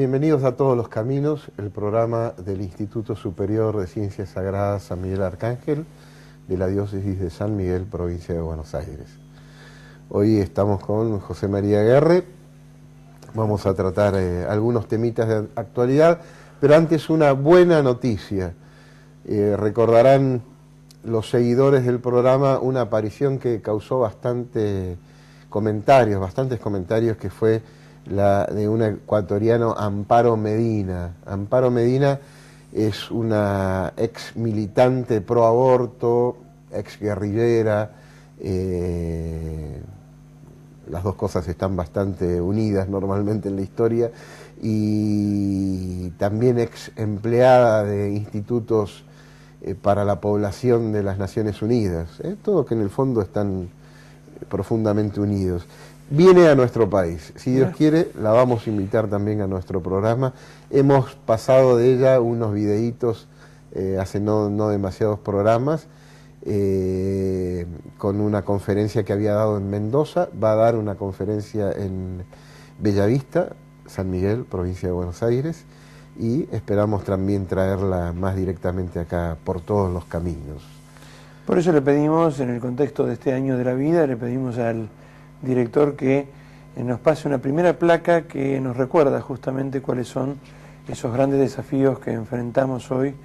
Bienvenidos a Todos los Caminos, el programa del Instituto Superior de Ciencias Sagradas San Miguel Arcángel de la Diócesis de San Miguel, provincia de Buenos Aires. Hoy estamos con José María Guerre, vamos a tratar algunos temitas de actualidad, pero antes una buena noticia. Recordarán los seguidores del programa una aparición que causó bastantes comentarios, que fue la de un ecuatoriano, Amparo Medina. Amparo Medina es una ex militante pro aborto, ex guerrillera, las dos cosas están bastante unidas normalmente en la historia, y también ex empleada de institutos para la población de las Naciones Unidas, todo que en el fondo están profundamente unidos. Viene a nuestro país, si Dios quiere la vamos a invitar también a nuestro programa. Hemos pasado de ella unos videitos hace no demasiados programas, con una conferencia que había dado en Mendoza. Va a dar una conferencia en Bellavista, San Miguel, provincia de Buenos Aires, y esperamos también traerla más directamente acá por Todos los Caminos. Por eso le pedimos, en el contexto de este año de la vida, le pedimos al director que nos pase una primera placa que nos recuerda justamente cuáles son esos grandes desafíos que enfrentamos hoy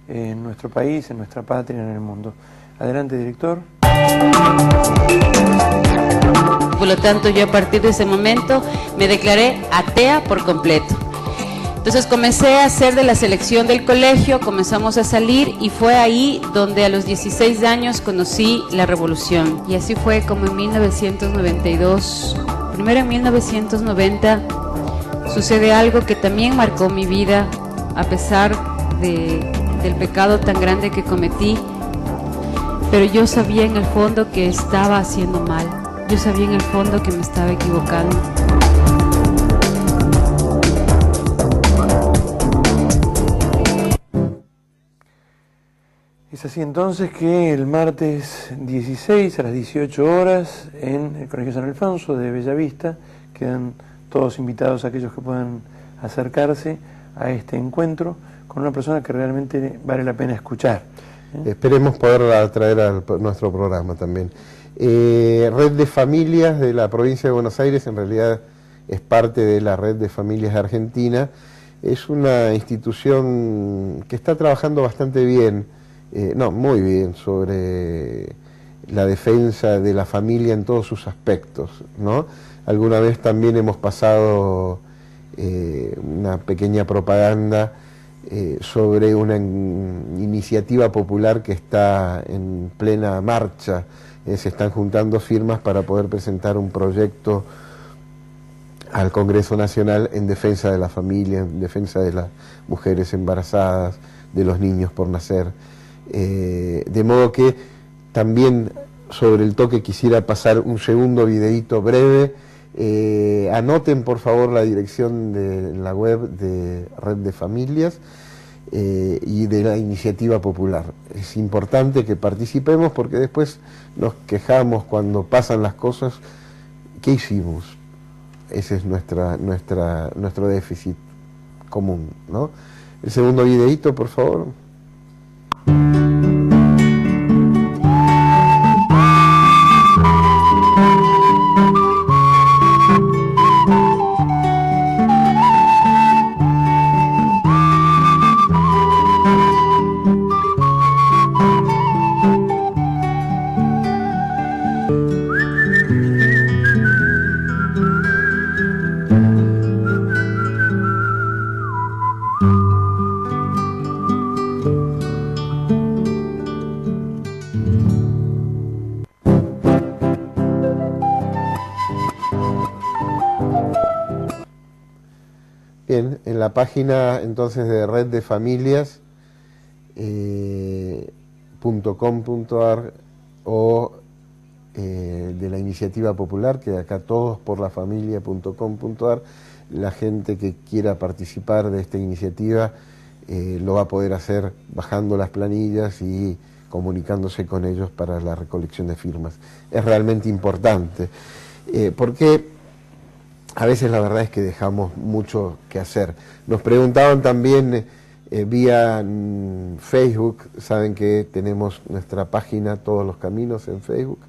en nuestro país, en nuestra patria, en el mundo. Adelante, director. Por lo tanto, yo a partir de ese momento me declaré atea por completo. Entonces comencé a hacer de la selección del colegio, comenzamos a salir, y fue ahí donde a los 16 años conocí la revolución. Y así fue como en 1992, primero en 1990, sucede algo que también marcó mi vida, a pesar del pecado tan grande que cometí. Pero yo sabía en el fondo que estaba haciendo mal, yo sabía en el fondo que me estaba equivocando. Es así entonces que el martes 16 a las 18 horas en el Colegio San Alfonso de Bellavista quedan todos invitados, aquellos que puedan acercarse a este encuentro con una persona que realmente vale la pena escuchar. Esperemos poderla traer a nuestro programa también. Red de Familias de la provincia de Buenos Aires, en realidad es parte de la Red de Familias de Argentina. Es una institución que está trabajando bastante bien, muy bien, sobre la defensa de la familia en todos sus aspectos, ¿no? Alguna vez también hemos pasado una pequeña propaganda sobre una iniciativa popular que está en plena marcha. Se están juntando firmas para poder presentar un proyecto al Congreso Nacional en defensa de la familia, en defensa de las mujeres embarazadas, de los niños por nacer. De modo que también sobre el toque quisiera pasar un segundo videíto breve. Anoten por favor la dirección de la web de Red de Familias y de la iniciativa popular. Es importante que participemos porque después nos quejamos cuando pasan las cosas. ¿Qué hicimos? Ese es nuestro déficit común, ¿no? El segundo videíto, por favor. Bien, en la página entonces de Red de Familias .com.ar o de la iniciativa popular, que acá todosporlafamilia.com.ar, la gente que quiera participar de esta iniciativa lo va a poder hacer bajando las planillas y comunicándose con ellos para la recolección de firmas. Es realmente importante, porque a veces la verdad es que dejamos mucho que hacer. Nos preguntaban también vía Facebook, saben que tenemos nuestra página Todos los Caminos en Facebook,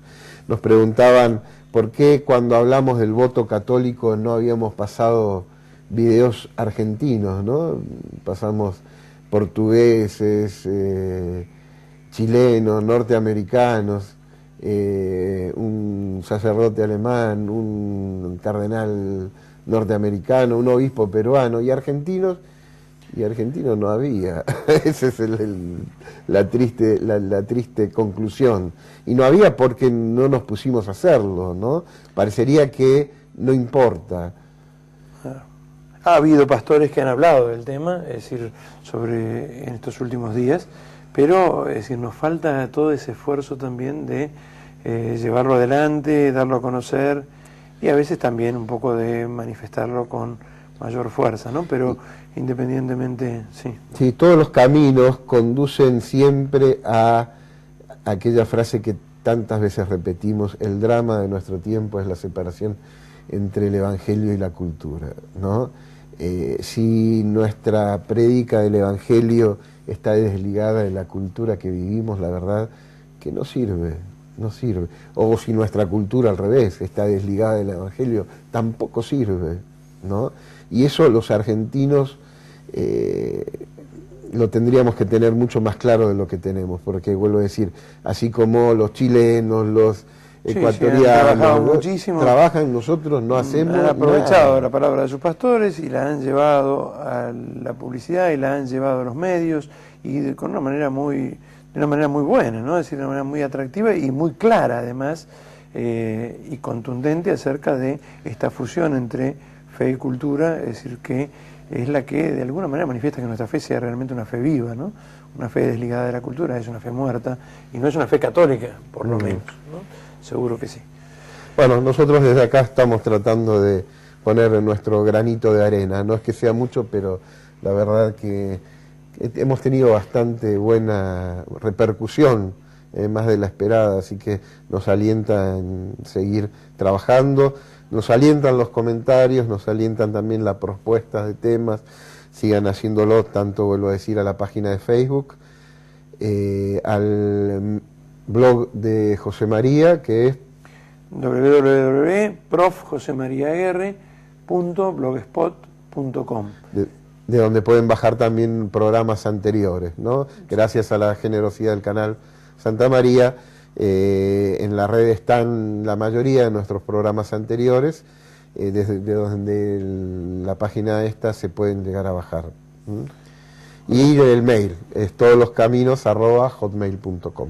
nos preguntaban por qué cuando hablamos del voto católico no habíamos pasado videos argentinos, ¿no? Pasamos portugueses, chilenos, norteamericanos, un sacerdote alemán, un cardenal norteamericano, un obispo peruano, y argentinos no había. Esa es la triste conclusión. Y no había porque no nos pusimos a hacerlo, ¿no? Parecería que no importa. Ha habido pastores que han hablado del tema, es decir, en estos últimos días, pero es decir, nos falta todo ese esfuerzo también de llevarlo adelante, darlo a conocer y a veces también un poco de manifestarlo con mayor fuerza, ¿no? Pero independientemente, sí. Sí, todos los caminos conducen siempre a aquella frase que tantas veces repetimos: el drama de nuestro tiempo es la separación entre el Evangelio y la cultura, ¿no? Si nuestra prédica del Evangelio está desligada de la cultura que vivimos, la verdad que no sirve. O si nuestra cultura al revés está desligada del Evangelio, tampoco sirve, ¿no? Y eso los argentinos lo tendríamos que tener mucho más claro de lo que tenemos, porque vuelvo a decir, así como los chilenos, los ecuatorianos trabajan, nosotros no hacemos han aprovechado nada. La palabra de sus pastores y la han llevado a la publicidad y la han llevado a los medios y con de una manera muy buena, ¿no? Es decir, de una manera muy atractiva y muy clara además y contundente acerca de esta fusión entre fe y cultura, es decir, que es la que de alguna manera manifiesta que nuestra fe sea realmente una fe viva, ¿no? Una fe desligada de la cultura es una fe muerta y no es una fe católica, por lo menos, ¿no? Seguro que sí. Bueno, nosotros desde acá estamos tratando de poner nuestro granito de arena. No es que sea mucho, pero la verdad que hemos tenido bastante buena repercusión, más de la esperada, así que nos alienta en seguir trabajando, nos alientan los comentarios, nos alientan también las propuestas de temas. Sigan haciéndolo, tanto vuelvo a decir, a la página de Facebook, al blog de José María, que es www.profjosemariaguerre.blogspot.com, de donde pueden bajar también programas anteriores, ¿no? Gracias a la generosidad del canal Santa María, en la red están la mayoría de nuestros programas anteriores, desde donde la página esta se pueden llegar a bajar. Y el mail es todosloscaminos@hotmail.com.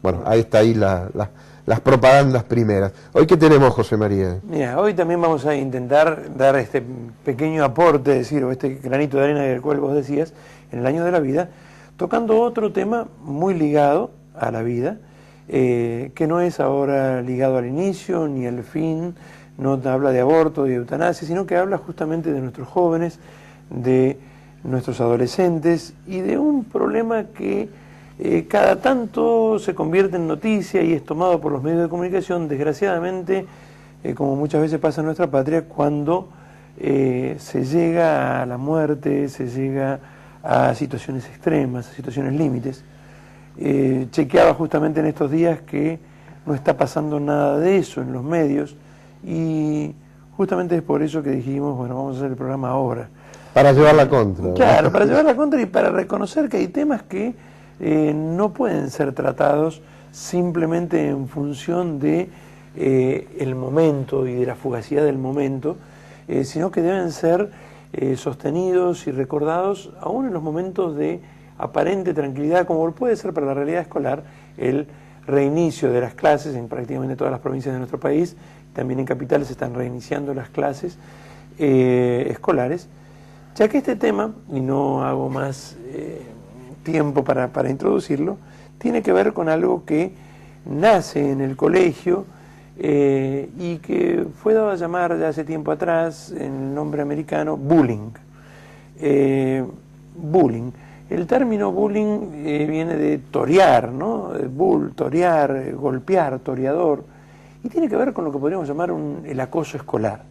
Bueno, ahí está las propagandas primeras. ¿Hoy qué tenemos, José María? Mira, hoy también vamos a intentar dar este pequeño aporte, es decir, o este granito de arena del cual vos decías, en el año de la vida, tocando otro tema muy ligado a la vida, que no es ahora ligado al inicio ni al fin, no habla de aborto, de eutanasia, sino que habla justamente de nuestros jóvenes, de nuestros adolescentes y de un problema que cada tanto se convierte en noticia y es tomado por los medios de comunicación, desgraciadamente, como muchas veces pasa en nuestra patria, cuando se llega a la muerte, se llega a situaciones extremas, a situaciones límites. Chequeaba justamente en estos días que no está pasando nada de eso en los medios y justamente es por eso que dijimos, bueno, vamos a hacer el programa ahora. Para llevar la contra. Claro, para llevar la contra y para reconocer que hay temas que no pueden ser tratados simplemente en función de el momento y de la fugacidad del momento, sino que deben ser sostenidos y recordados aún en los momentos de aparente tranquilidad, como puede ser para la realidad escolar el reinicio de las clases en prácticamente todas las provincias de nuestro país. También en capitales se están reiniciando las clases escolares, ya que este tema, y no hago más tiempo para introducirlo, tiene que ver con algo que nace en el colegio y que fue dado a llamar ya hace tiempo atrás en el nombre americano bullying. Bullying. El término bullying viene de torear, ¿no? Torear, golpear, toreador, y tiene que ver con lo que podríamos llamar el acoso escolar.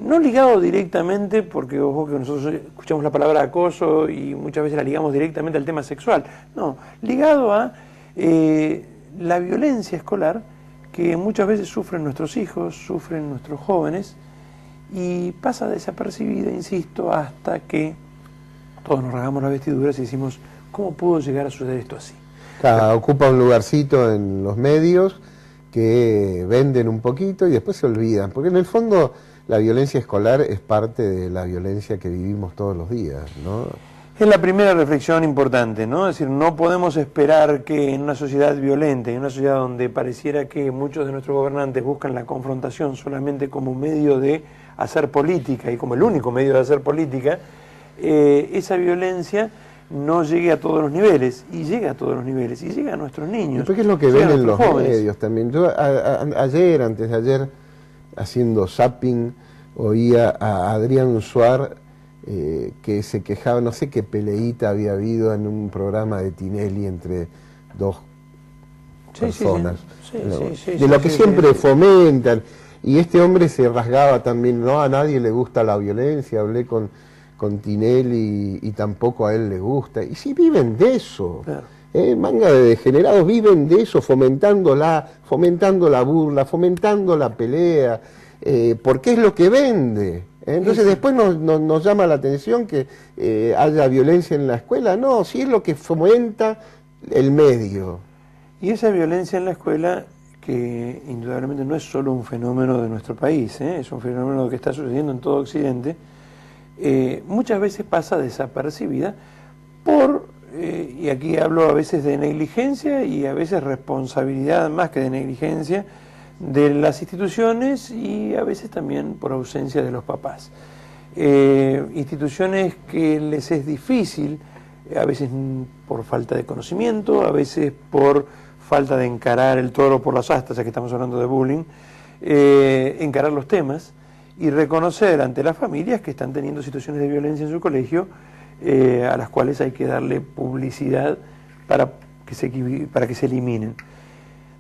no ligado directamente, porque ojo que nosotros escuchamos la palabra acoso y muchas veces la ligamos directamente al tema sexual, no, ligado a la violencia escolar que muchas veces sufren nuestros hijos, sufren nuestros jóvenes, y pasa desapercibida, insisto, hasta que todos nos rasgamos las vestiduras y decimos, ¿cómo pudo llegar a suceder esto así? Ocupa un lugarcito en los medios que venden un poquito y después se olvidan, porque en el fondo la violencia escolar es parte de la violencia que vivimos todos los días, ¿no? Es la primera reflexión importante, ¿no? Es decir, no podemos esperar que en una sociedad violenta, en una sociedad donde pareciera que muchos de nuestros gobernantes buscan la confrontación solamente como medio de hacer política y como el único medio de hacer política, esa violencia no llegue a todos los niveles, y llega a todos los niveles, y llega a nuestros niños. ¿Qué es lo que ven en los medios también? Yo ayer, antes de ayer, haciendo zapping, oía a Adrián Suar que se quejaba, no sé qué peleíta había habido en un programa de Tinelli entre dos personas, de lo que siempre fomentan, y este hombre se rasgaba también, no, a nadie le gusta la violencia, hablé con Tinelli y tampoco a él le gusta, y sí viven de eso, claro. Manga de degenerados viven de eso, fomentando la burla, fomentando la pelea, porque es lo que vende. Entonces después nos llama la atención que haya violencia en la escuela. No, sí es lo que fomenta el medio. Y esa violencia en la escuela, que indudablemente no es solo un fenómeno de nuestro país, es un fenómeno que está sucediendo en todo Occidente, muchas veces pasa desapercibida por, y aquí hablo a veces de negligencia y a veces responsabilidad más que de negligencia, de las instituciones, y a veces también por ausencia de los papás. Instituciones que les es difícil, a veces por falta de conocimiento, a veces por falta de encarar el toro por las astas, ya que estamos hablando de bullying, encarar los temas y reconocer ante las familias que están teniendo situaciones de violencia en su colegio, a las cuales hay que darle publicidad para que se eliminen.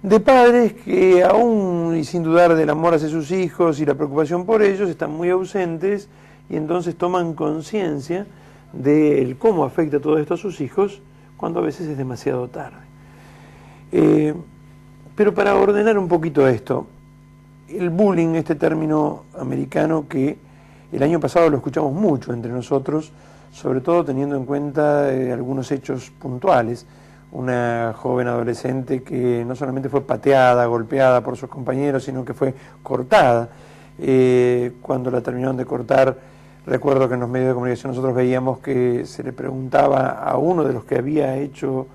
De padres que aún y sin dudar del amor hacia sus hijos y la preocupación por ellos están muy ausentes, y entonces toman conciencia de cómo afecta todo esto a sus hijos cuando a veces es demasiado tarde. Pero para ordenar un poquito esto, el bullying, este término americano que el año pasado lo escuchamos mucho entre nosotros, sobre todo teniendo en cuenta algunos hechos puntuales. Una joven adolescente que no solamente fue pateada, golpeada por sus compañeros, sino que fue cortada. Cuando la terminaron de cortar, recuerdo que en los medios de comunicación nosotros veíamos que se le preguntaba a uno de los que había hecho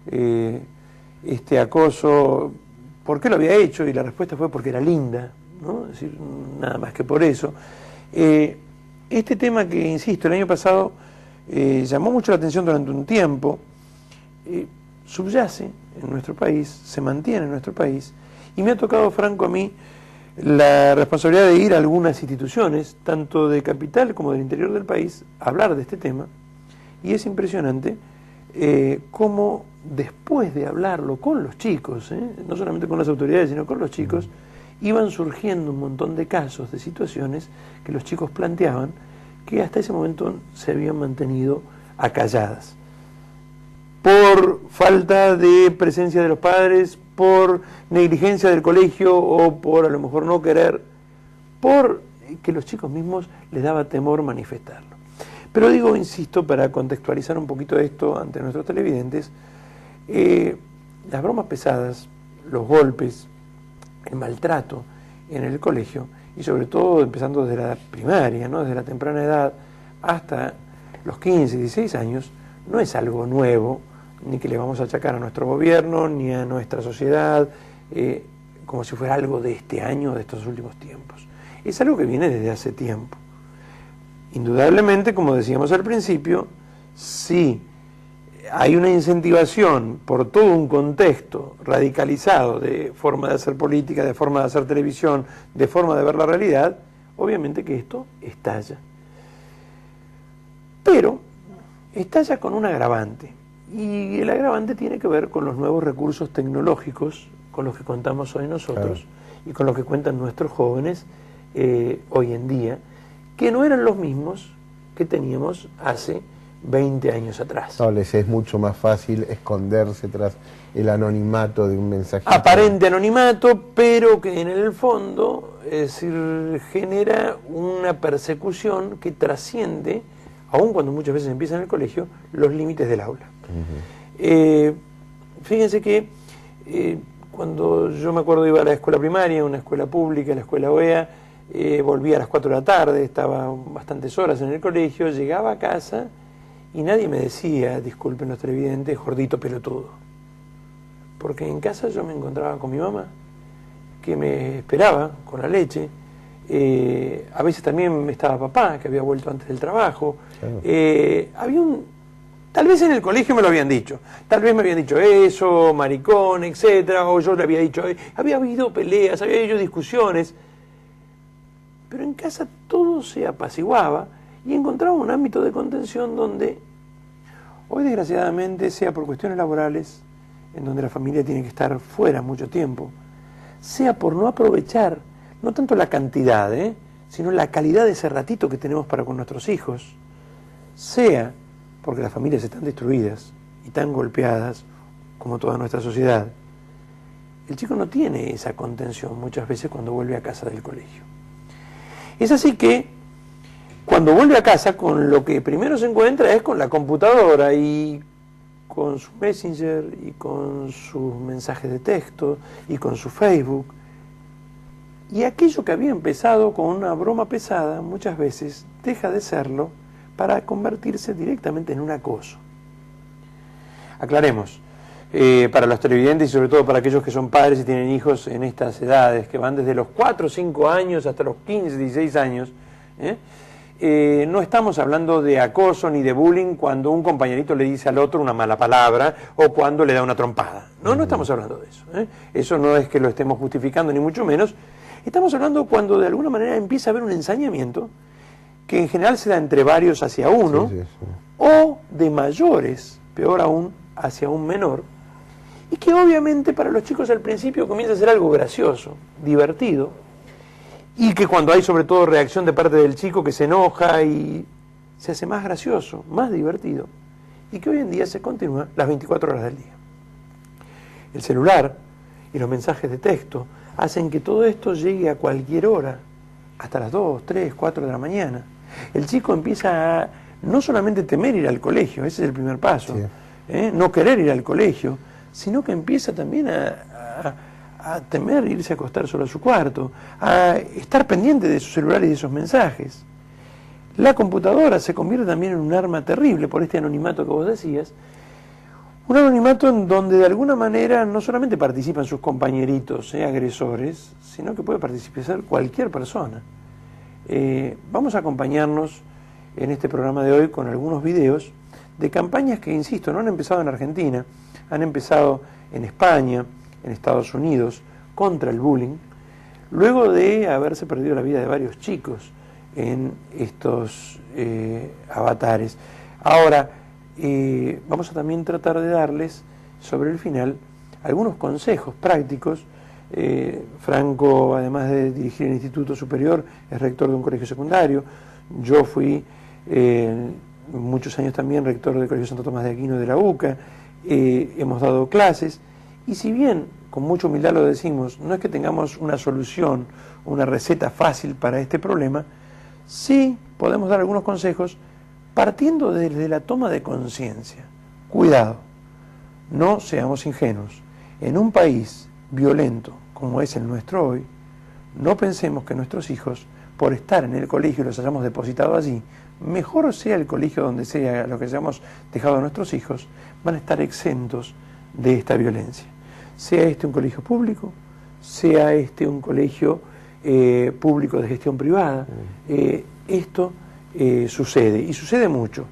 este acoso por qué lo había hecho, y la respuesta fue porque era linda, ¿no? Es decir, nada más que por eso. Este tema que, insisto, el año pasado llamó mucho la atención durante un tiempo, subyace en nuestro país, se mantiene en nuestro país, y me ha tocado, Franco, a mí la responsabilidad de ir a algunas instituciones, tanto de capital como del interior del país, a hablar de este tema, y es impresionante cómo después de hablarlo con los chicos, no solamente con las autoridades, sino con los chicos, iban surgiendo un montón de casos, de situaciones que los chicos planteaban que hasta ese momento se habían mantenido acalladas. Por falta de presencia de los padres, por negligencia del colegio o por a lo mejor no querer, por que los chicos mismos les daba temor manifestarlo. Pero digo, insisto, para contextualizar un poquito esto ante nuestros televidentes, las bromas pesadas, los golpes, el maltrato en el colegio, y sobre todo empezando desde la primaria, ¿no? Desde la temprana edad hasta los 15, 16 años, no es algo nuevo, ni que le vamos a achacar a nuestro gobierno, ni a nuestra sociedad, como si fuera algo de este año, de estos últimos tiempos. Es algo que viene desde hace tiempo. Indudablemente, como decíamos al principio, sí hay una incentivación por todo un contexto radicalizado de forma de hacer política, de forma de hacer televisión, de forma de ver la realidad, obviamente que esto estalla. Pero estalla con un agravante, y el agravante tiene que ver con los nuevos recursos tecnológicos con los que contamos hoy nosotros, claro, y con los que cuentan nuestros jóvenes hoy en día, que no eran los mismos que teníamos hace 20 años atrás. No, les es mucho más fácil esconderse tras el anonimato de un mensaje. Aparente anonimato, pero que en el fondo, es decir, genera una persecución que trasciende, aun cuando muchas veces empieza en el colegio, los límites del aula. Fíjense que cuando yo me acuerdo iba a la escuela primaria, una escuela pública, la escuela OEA, volvía a las 4 de la tarde, estaba bastantes horas en el colegio, llegaba a casa y nadie me decía, disculpen los televidentes, gordito pelotudo. Porque en casa yo me encontraba con mi mamá, que me esperaba con la leche. A veces también estaba papá, que había vuelto antes del trabajo. Claro. Tal vez en el colegio me lo habían dicho. Tal vez me habían dicho eso, maricón, etcétera, o yo le había dicho, había habido peleas, había habido discusiones. Pero en casa todo se apaciguaba y encontraba un ámbito de contención donde hoy desgraciadamente, sea por cuestiones laborales, en donde la familia tiene que estar fuera mucho tiempo, sea por no aprovechar, no tanto la cantidad, sino la calidad de ese ratito que tenemos para con nuestros hijos, sea porque las familias están destruidas y tan golpeadas como toda nuestra sociedad, el chico no tiene esa contención muchas veces cuando vuelve a casa del colegio. Es así que cuando vuelve a casa, con lo que primero se encuentra es con la computadora y con su Messenger y con sus mensajes de texto y con su Facebook. Y aquello que había empezado con una broma pesada muchas veces deja de serlo para convertirse directamente en un acoso. Aclaremos, para los televidentes y sobre todo para aquellos que son padres y tienen hijos en estas edades, que van desde los 4 o 5 años hasta los 15, 16 años, no estamos hablando de acoso ni de bullying cuando un compañerito le dice al otro una mala palabra o cuando le da una trompada. No estamos hablando de eso. Eso no es que lo estemos justificando ni mucho menos. Estamos hablando cuando de alguna manera empieza a haber un ensañamiento que en general se da entre varios hacia uno, o de mayores, peor aún, hacia un menor, y que obviamente para los chicos al principio comienza a ser algo gracioso, divertido, y que cuando hay sobre todo reacción de parte del chico que se enoja y se hace más gracioso, más divertido, y que hoy en día se continúa las 24 horas del día. El celular y los mensajes de texto hacen que todo esto llegue a cualquier hora, hasta las 2, 3, 4 de la mañana. El chico empieza a no solamente temer ir al colegio, ese es el primer paso, no querer ir al colegio, sino que empieza también a temer irse a acostar solo a su cuarto, a estar pendiente de su celular y de esos mensajes. La computadora se convierte también en un arma terrible por este anonimato que vos decías, un anonimato en donde de alguna manera no solamente participan sus compañeritos agresores, sino que puede participar cualquier persona. Vamos a acompañarnos en este programa de hoy con algunos videos de campañas que, insisto, no han empezado en Argentina, han empezado en España, en Estados Unidos, contra el bullying, luego de haberse perdido la vida de varios chicos en estos avatares. Ahora, vamos a también tratar de darles, sobre el final, algunos consejos prácticos. Franco, además de dirigir el Instituto Superior, es rector de un colegio secundario. Yo fui muchos años también rector del Colegio Santo Tomás de Aquino de la UCA. Hemos dado clases, y si bien con mucha humildad lo decimos, no es que tengamos una solución, una receta fácil para este problema, sí podemos dar algunos consejos partiendo desde la toma de conciencia. Cuidado, no seamos ingenuos. En un país violento como es el nuestro hoy, no pensemos que nuestros hijos, por estar en el colegio y los hayamos depositado allí, mejor sea el colegio donde sea lo que hayamos dejado a nuestros hijos, van a estar exentos de esta violencia. Sea este un colegio público, sea este un colegio público de gestión privada, esto sucede, y sucede mucho.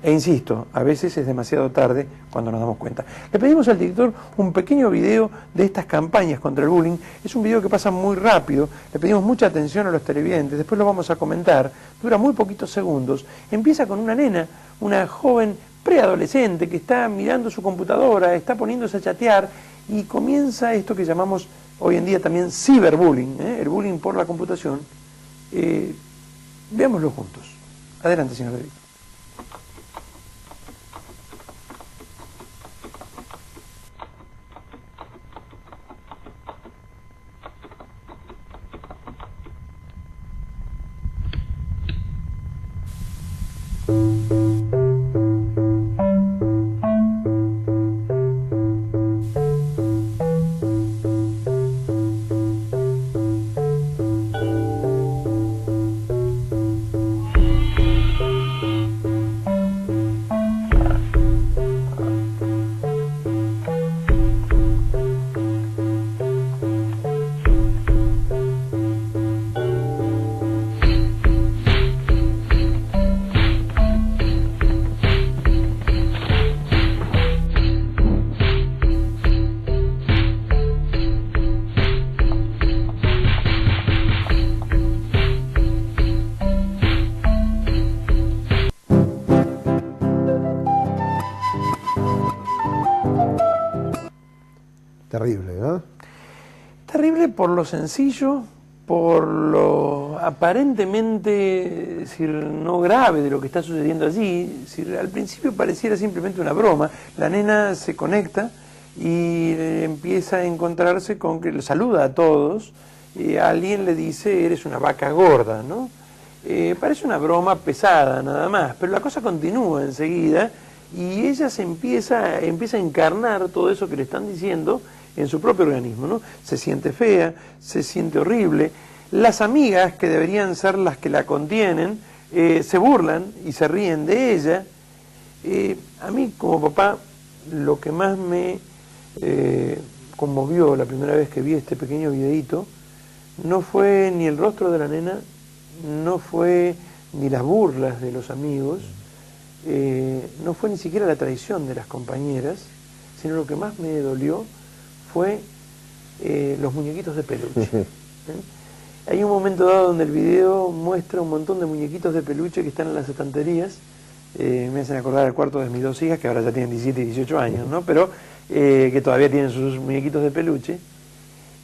E insisto, a veces es demasiado tarde cuando nos damos cuenta. Le pedimos al director un pequeño video de estas campañas contra el bullying. Es un video que pasa muy rápido, le pedimos mucha atención a los televidentes, después lo vamos a comentar, dura muy poquitos segundos. Empieza con una nena, una joven preadolescente que está mirando su computadora, está poniéndose a chatear, y comienza esto que llamamos hoy en día también ciberbullying, el bullying por la computación, Veámoslo juntos. Adelante, señor David. Terrible, ¿no? Terrible por lo sencillo, por lo aparentemente no grave de lo que está sucediendo allí. Al principio pareciera simplemente una broma. La nena se conecta y empieza a encontrarse con que le saluda a todos y alguien le dice: eres una vaca gorda, ¿no? Parece una broma pesada nada más, pero la cosa continúa enseguida y ella empieza a encarnar todo eso que le están diciendo en su propio organismo, ¿no? Se siente fea, se siente horrible. Las amigas, que deberían ser las que la contienen, se burlan y se ríen de ella. A mí, como papá, lo que más me conmovió la primera vez que vi este pequeño videíto no fue ni el rostro de la nena, no fue ni las burlas de los amigos, no fue ni siquiera la traición de las compañeras, sino lo que más me dolió fue los muñequitos de peluche. Hay un momento dado donde el video muestra un montón de muñequitos de peluche que están en las estanterías. Me hacen acordar al cuarto de mis dos hijas, que ahora ya tienen 17 y 18 años, ¿no? Pero que todavía tienen sus muñequitos de peluche,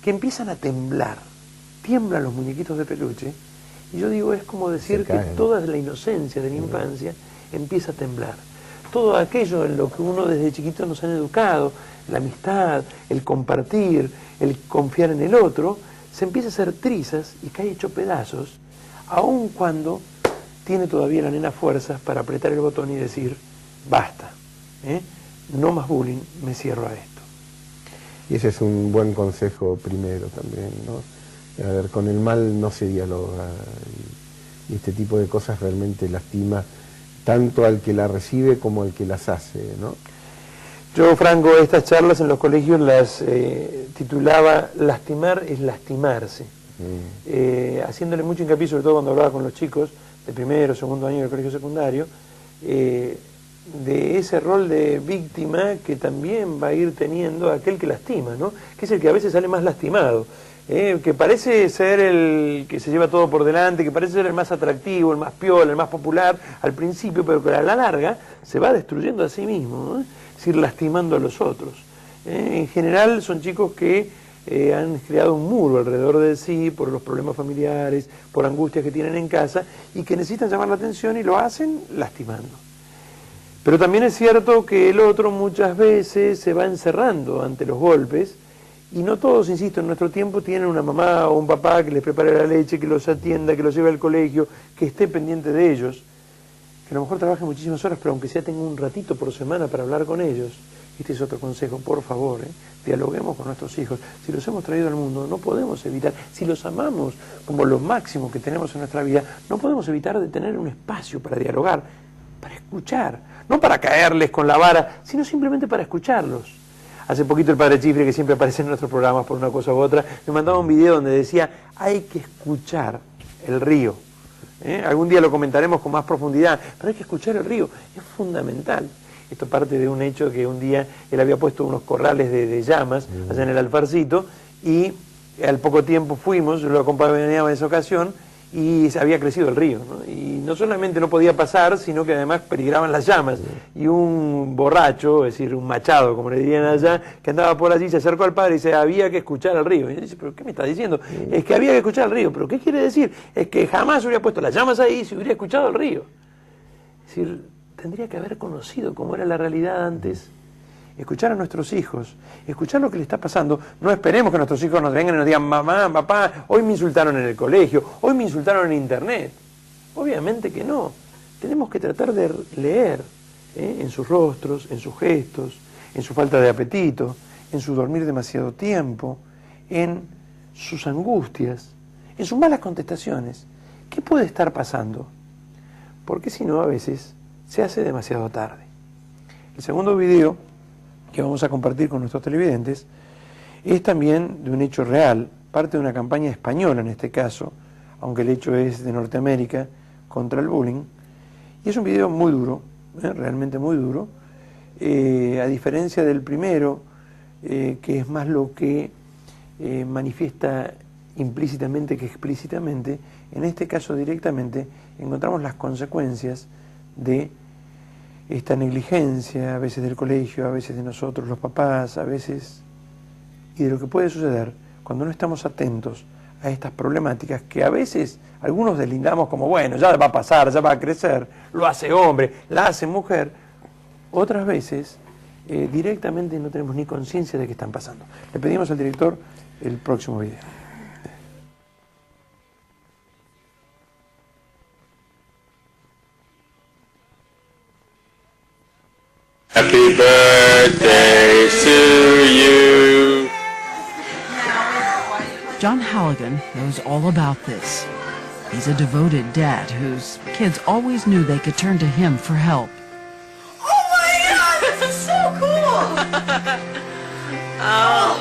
que empiezan a temblar. Tiemblan los muñequitos de peluche. Y yo digo, es como decir que toda la inocencia de la infancia empieza a temblar. Todo aquello en lo que uno desde chiquito nos han educado, la amistad, el compartir, el confiar en el otro, se empieza a hacer trizas y cae hecho pedazos, aun cuando tiene todavía la nena fuerzas para apretar el botón y decir: basta, no más bullying, me cierro a esto. Y ese es un buen consejo primero también, ¿no? A ver, con el mal no se dialoga, y este tipo de cosas realmente lastima tanto al que la recibe como al que las hace, ¿no? Yo, Franco, estas charlas en los colegios las titulaba "Lastimar es lastimarse", haciéndole mucho hincapié, sobre todo cuando hablaba con los chicos de primero o segundo año del colegio secundario, de ese rol de víctima que también va a ir teniendo aquel que lastima, ¿no? Que es el que a veces sale más lastimado, que parece ser el que se lleva todo por delante, que parece ser el más atractivo, el más piola, el más popular al principio, pero que a la larga se va destruyendo a sí mismo, ¿no? Es decir, lastimando a los otros. En general son chicos que han creado un muro alrededor de sí por los problemas familiares, por angustias que tienen en casa y que necesitan llamar la atención y lo hacen lastimando. Pero también es cierto que el otro muchas veces se va encerrando ante los golpes y no todos, insisto, en nuestro tiempo tienen una mamá o un papá que les prepare la leche, que los atienda, que los lleve al colegio, que esté pendiente de ellos, que a lo mejor trabaje muchísimas horas, pero aunque sea tenga un ratito por semana para hablar con ellos. Este es otro consejo, por favor, dialoguemos con nuestros hijos. Si los hemos traído al mundo, no podemos evitar, si los amamos como lo máximo que tenemos en nuestra vida, no podemos evitar de tener un espacio para dialogar, para escuchar, no para caerles con la vara, sino simplemente para escucharlos. Hace poquito el padre Chifre, que siempre aparece en nuestros programas por una cosa u otra, me mandaba un video donde decía: hay que escuchar el río. Algún día lo comentaremos con más profundidad, pero hay que escuchar el río, es fundamental. Esto parte de un hecho que un día él había puesto unos corrales de llamas allá en el Alfarcito y al poco tiempo fuimos, yo lo acompañaba en esa ocasión y había crecido el río, ¿no? Y no solamente no podía pasar, sino que además peligraban las llamas. Y un borracho, es decir, un machado, como le dirían allá, que andaba por allí, se acercó al padre y dice, había que escuchar al río. Y él dice, ¿pero qué me está diciendo? Es que había que escuchar al río. ¿Pero qué quiere decir? Es que jamás hubiera puesto las llamas ahí si hubiera escuchado al río. Es decir, tendría que haber conocido cómo era la realidad antes. Escuchar a nuestros hijos, escuchar lo que le está pasando. No esperemos que nuestros hijos nos vengan y nos digan, mamá, papá, hoy me insultaron en el colegio, hoy me insultaron en internet. Obviamente que no. Tenemos que tratar de leer en sus rostros, en sus gestos, en su falta de apetito, en su dormir demasiado tiempo, en sus angustias, en sus malas contestaciones. ¿Qué puede estar pasando? Porque si no, a veces se hace demasiado tarde. El segundo video que vamos a compartir con nuestros televidentes es también de un hecho real, parte de una campaña española en este caso, aunque el hecho es de Norteamérica, contra el bullying. Y es un video muy duro, realmente muy duro, a diferencia del primero, que es más lo que manifiesta implícitamente que explícitamente. En este caso directamente encontramos las consecuencias de esta negligencia, a veces del colegio, a veces de nosotros los papás, a veces, y de lo que puede suceder cuando no estamos atentos a estas problemáticas que a veces algunos deslindamos como, bueno, ya va a pasar, ya va a crecer, lo hace hombre, la hace mujer. Otras veces directamente no tenemos ni conciencia de que están pasando. Le pedimos al director el próximo video. Happy birthday to you. John Halligan knows all about this. He's a devoted dad whose kids always knew they could turn to him for help. Oh my God, this is so cool! Oh,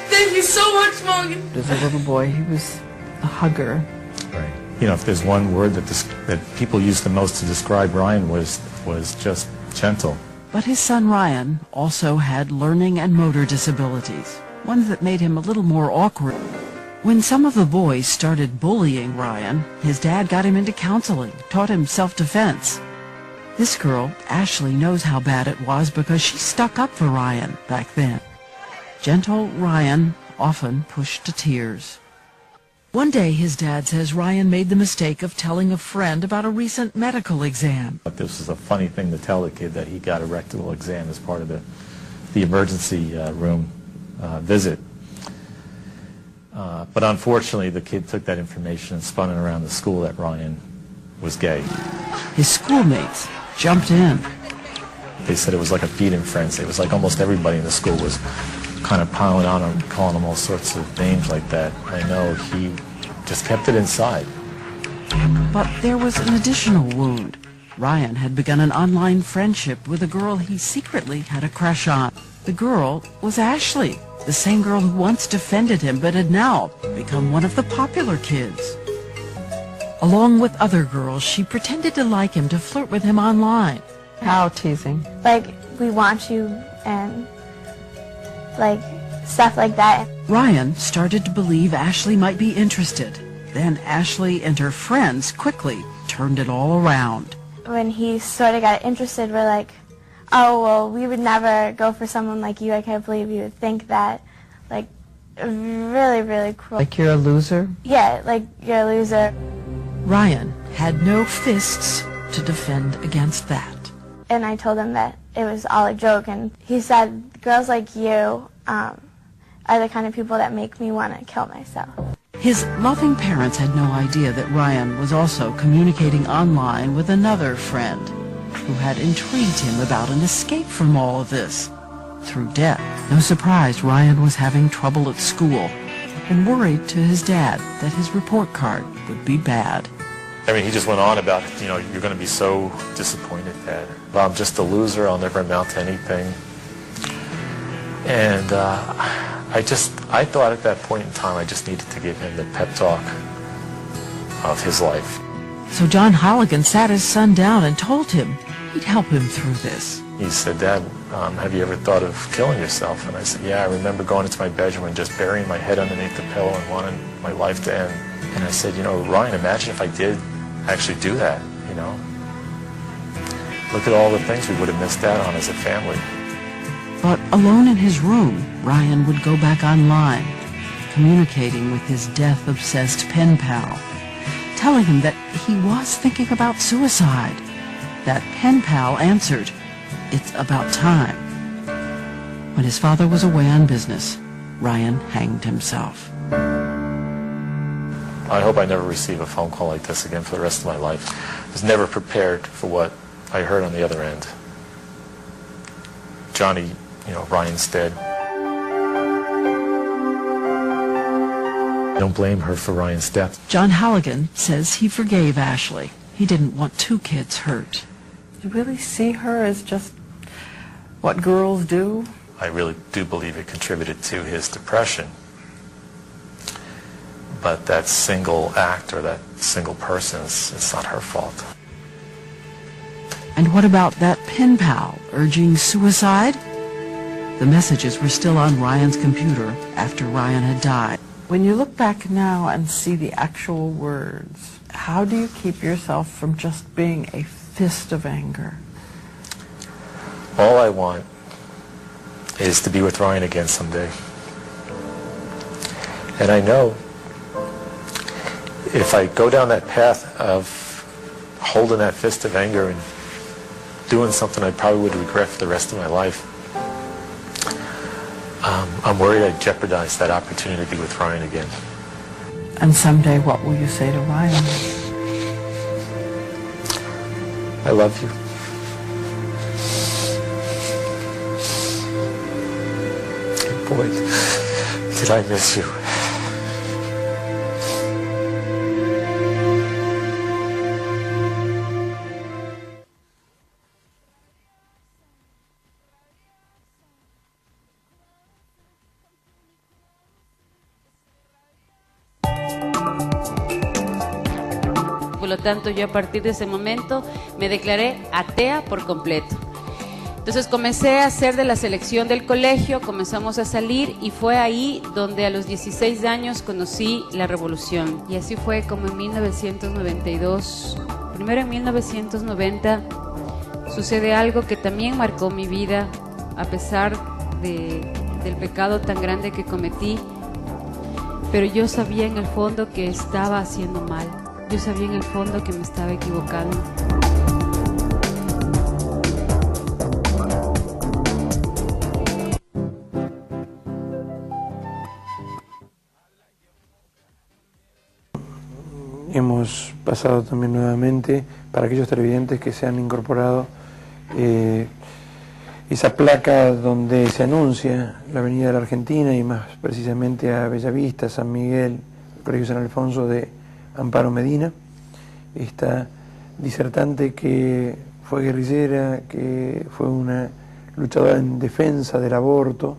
thank you so much, Morgan. As a little boy, he was a hugger. Right. You know, if there's one word that people use the most to describe Ryan was just gentle. But his son Ryan also had learning and motor disabilities, ones that made him a little more awkward. When some of the boys started bullying Ryan, his dad got him into counseling, taught him self-defense. This girl, Ashley, knows how bad it was because she stuck up for Ryan back then. Gentle Ryan often pushed to tears. One day, his dad says Ryan made the mistake of telling a friend about a recent medical exam. But this was a funny thing to tell the kid, that he got a rectal exam as part of the emergency room visit. But unfortunately, the kid took that information and spun it around the school that Ryan was gay. His schoolmates jumped in. They said it was like a feeding frenzy. It was like almost everybody in the school was kind of piling on him, calling him all sorts of names like that. I know he just kept it inside. But there was an additional wound. Ryan had begun an online friendship with a girl he secretly had a crush on. The girl was Ashley, the same girl who once defended him but had now become one of the popular kids. Along with other girls, she pretended to like him to flirt with him online. How teasing? Like, we want you and like stuff like that. Ryan started to believe Ashley might be interested. Then Ashley and her friends quickly turned it all around. When he sort of got interested, we're like, oh, well, we would never go for someone like you. I can't believe you would think that. Like, really, really cruel. Like you're a loser? Yeah, like you're a loser. Ryan had no fists to defend against that. And I told him that it was all a joke, and he said, girls like you are the kind of people that make me want to kill myself. His loving parents had no idea that Ryan was also communicating online with another friend who had intrigued him about an escape from all of this through death. No surprise Ryan was having trouble at school and worried to his dad that his report card would be bad. I mean, he just went on about, you know, you're going to be so disappointed, Dad. Well, I'm just a loser. I'll never amount to anything. And I thought at that point in time, I just needed to give him the pep talk of his life. So John Halligan sat his son down and told him he'd help him through this. He said, Dad, have you ever thought of killing yourself? And I said, yeah, I remember going into my bedroom and just burying my head underneath the pillow and wanting my life to end. And I said, you know, Ryan, imagine if I did actually do that, you know. Look at all the things we would have missed out on as a family. But alone in his room, Ryan would go back online, communicating with his death-obsessed pen pal, telling him that he was thinking about suicide. That pen pal answered, "It's about time." When his father was away on business, Ryan hanged himself. I hope I never receive a phone call like this again for the rest of my life. I was never prepared for what I heard on the other end. Johnny, you know, Ryan's dead. Don't blame her for Ryan's death. John Halligan says he forgave Ashley. He didn't want two kids hurt. You really see her as just what girls do? I really do believe it contributed to his depression. But that single act or that single person, it's not her fault. And what about that pen pal urging suicide? The messages were still on Ryan's computer after Ryan had died. When you look back now and see the actual words, how do you keep yourself from just being a fist of anger? All I want is to be with Ryan again someday. And I know if I go down that path of holding that fist of anger and doing something I probably would regret for the rest of my life, I'm worried I'd jeopardize that opportunity to be with Ryan again. And someday, what will you say to Ryan? I love you. Boy, did I miss you. Por lo tanto, yo a partir de ese momento me declaré atea por completo. Entonces comencé a hacer de la selección del colegio, comenzamos a salir y fue ahí donde a los 16 años conocí la revolución. Y así fue como en 1992, primero en 1990, sucede algo que también marcó mi vida, a pesar del pecado tan grande que cometí. Pero yo sabía en el fondo que estaba haciendo mal. Yo sabía en el fondo que me estaba equivocando. Hemos pasado también nuevamente, para aquellos televidentes que se han incorporado, esa placa donde se anuncia la Avenida de la Argentina y más precisamente a Bellavista, San Miguel, el Colegio San Alfonso de Amparo Medina, esta disertante que fue guerrillera, que fue una luchadora en defensa del aborto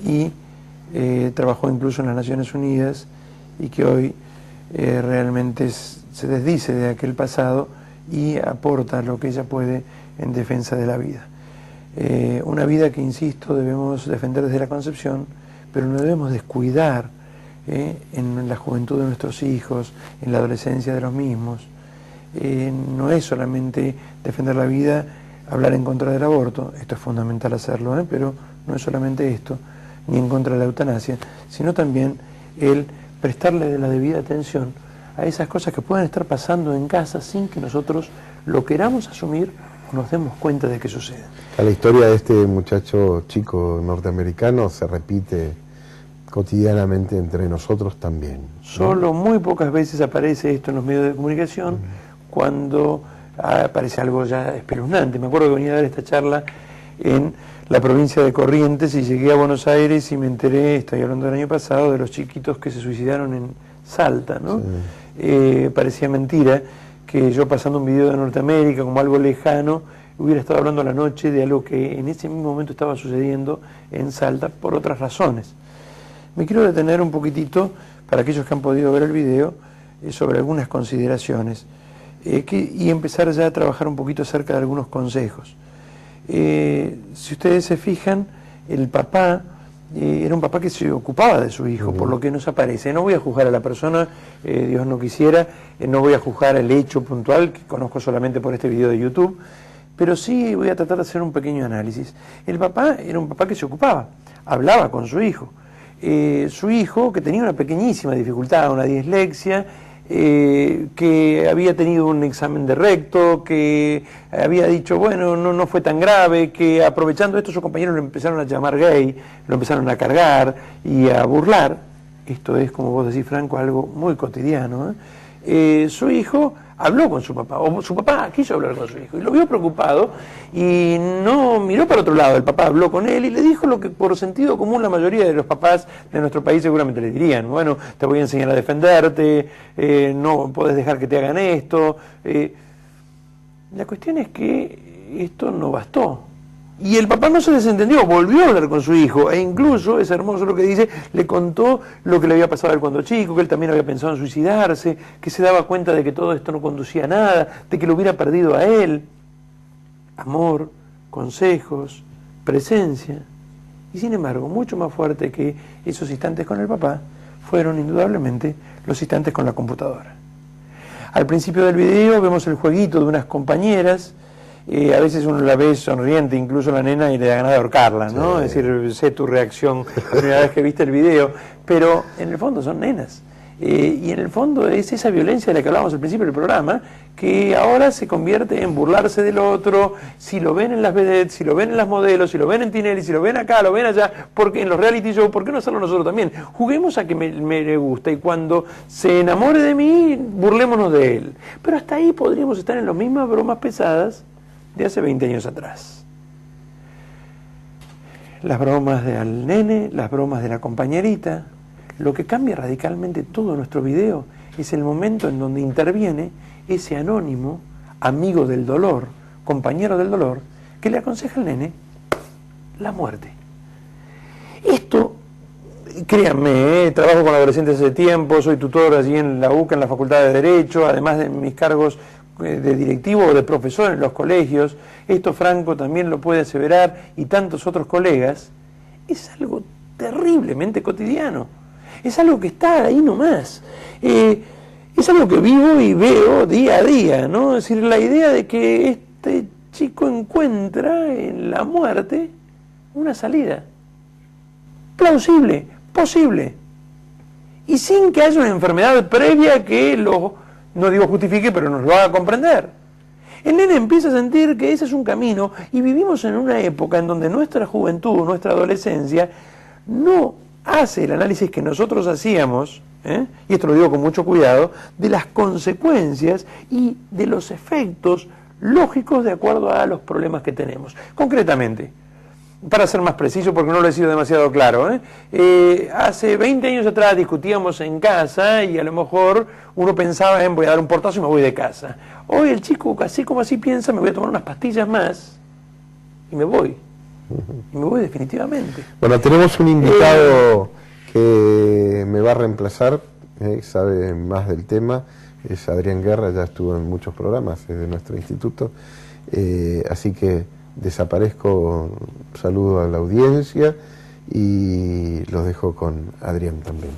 y trabajó incluso en las Naciones Unidas y que hoy realmente se desdice de aquel pasado y aporta lo que ella puede en defensa de la vida. Una vida que, insisto, debemos defender desde la concepción, pero no debemos descuidar en la juventud de nuestros hijos, en la adolescencia de los mismos. No es solamente defender la vida, hablar en contra del aborto, esto es fundamental hacerlo, pero no es solamente esto, ni en contra de la eutanasia, sino también el prestarle la debida atención a esas cosas que pueden estar pasando en casa sin que nosotros lo queramos asumir o nos demos cuenta de que sucede. La historia de este muchacho chico norteamericano se repite cotidianamente entre nosotros también, ¿no? Solo muy pocas veces aparece esto en los medios de comunicación cuando aparece algo ya espeluznante. Me acuerdo que venía a dar esta charla en la provincia de Corrientes y llegué a Buenos Aires y me enteré, estoy hablando del año pasado, de los chiquitos que se suicidaron en Salta, ¿no? Sí. Parecía mentira que yo, pasando un video de Norteamérica como algo lejano, hubiera estado hablando a la noche de algo que en ese mismo momento estaba sucediendo en Salta por otras razones. Me quiero detener un poquitito, para aquellos que han podido ver el video, sobre algunas consideraciones y empezar ya a trabajar un poquito acerca de algunos consejos. Si ustedes se fijan, el papá era un papá que se ocupaba de su hijo, por lo que nos aparece. No voy a juzgar a la persona, Dios no quisiera, no voy a juzgar el hecho puntual, que conozco solamente por este video de YouTube, pero sí voy a tratar de hacer un pequeño análisis. El papá era un papá que se ocupaba, hablaba con su hijo. Su hijo, que tenía una pequeñísima dificultad, una dislexia, que había tenido un examen de recto, que había dicho, bueno, no fue tan grave, que aprovechando esto sus compañeros lo empezaron a llamar gay, lo empezaron a cargar y a burlar. Esto es, como vos decís, Franco, algo muy cotidiano. Su hijo habló con su papá, o su papá quiso hablar con su hijo, y lo vio preocupado y no miró para otro lado. El papá habló con él y le dijo lo que por sentido común la mayoría de los papás de nuestro país seguramente le dirían: bueno, te voy a enseñar a defenderte, no podés dejar que te hagan esto. La cuestión es que esto no bastó. Y el papá no se desentendió, volvió a hablar con su hijo, e incluso, es hermoso lo que dice, le contó lo que le había pasado a él cuando chico, que él también había pensado en suicidarse, que se daba cuenta de que todo esto no conducía a nada, de que lo hubiera perdido a él. Amor, consejos, presencia. Y sin embargo, mucho más fuerte que esos instantes con el papá, fueron indudablemente los instantes con la computadora. Al principio del video vemos el jueguito de unas compañeras. A veces uno la ve sonriente, incluso la nena, y le da ganas de ahorcarla, ¿no? Sí. Es decir, sé tu reacción la primera vez que viste el video, pero en el fondo son nenas. Y en el fondo es esa violencia de la que hablábamos al principio del programa, que ahora se convierte en burlarse del otro. Si lo ven en las vedettes, si lo ven en las modelos, si lo ven en Tinelli, si lo ven acá, lo ven allá, porque en los reality shows, ¿por qué no hacerlo nosotros también? Juguemos a que me gusta, y cuando se enamore de mí, burlémonos de él. Pero hasta ahí podríamos estar en las mismas bromas pesadas de hace 20 años atrás. Las bromas del nene, las bromas de la compañerita. Lo que cambia radicalmente todo nuestro video es el momento en donde interviene ese anónimo, amigo del dolor, compañero del dolor, que le aconseja al nene la muerte. Esto, créanme, trabajo con adolescentes hace tiempo, soy tutor allí en la UCA, en la Facultad de Derecho, además de mis cargos de directivo o de profesor en los colegios. Esto Franco también lo puede aseverar, y tantos otros colegas. Es algo terriblemente cotidiano, es algo que está ahí nomás, es algo que vivo y veo día a día, ¿no? Es decir, la idea de que este chico encuentra en la muerte una salida plausible, posible, y sin que haya una enfermedad previa que no digo justifique, pero nos lo haga comprender. El nene empieza a sentir que ese es un camino, y vivimos en una época en donde nuestra juventud, nuestra adolescencia, no hace el análisis que nosotros hacíamos, y esto lo digo con mucho cuidado, de las consecuencias y de los efectos lógicos de acuerdo a los problemas que tenemos. Concretamente, para ser más preciso, porque no lo he sido demasiado claro, hace 20 años atrás discutíamos en casa y a lo mejor uno pensaba en voy a dar un portazo y me voy de casa. Hoy el chico, así como así piensa, me voy a tomar unas pastillas más y me voy. Y me voy definitivamente. Bueno, tenemos un invitado que me va a reemplazar, sabe más del tema, es Adrián Guerra, ya estuvo en muchos programas de nuestro instituto, así que desaparezco, saludo a la audiencia y los dejo con Adrián también.